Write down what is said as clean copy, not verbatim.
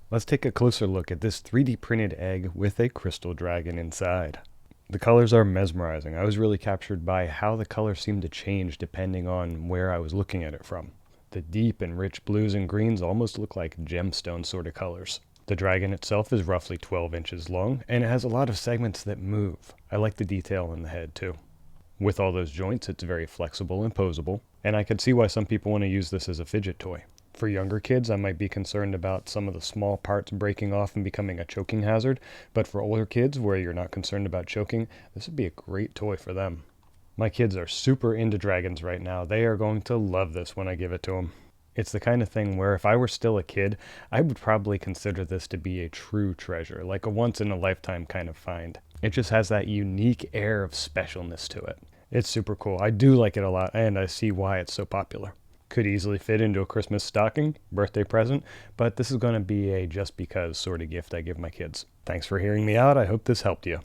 Let's take a closer look at this 3D printed egg with a crystal dragon inside. The colors are mesmerizing. I was really captured by how the colors seemed to change depending on where I was looking at it from. The deep and rich blues and greens almost look like gemstone sort of colors. The dragon itself is roughly 12 inches long, and it has a lot of segments that move. I like the detail in the head too. With all those joints, it's very flexible and posable, and I could see why some people want to use this as a fidget toy. For younger kids, I might be concerned about some of the small parts breaking off and becoming a choking hazard, but for older kids where you're not concerned about choking, this would be a great toy for them. My kids are super into dragons right now. They are going to love this when I give it to them. It's the kind of thing where if I were still a kid, I would probably consider this to be a true treasure, like a once in a lifetime kind of find. It just has that unique air of specialness to it. It's super cool. I do like it a lot, and I see why it's so popular. Could easily fit into a Christmas stocking, birthday present, but this is going to be a just because sort of gift I give my kids. Thanks for hearing me out. I hope this helped you.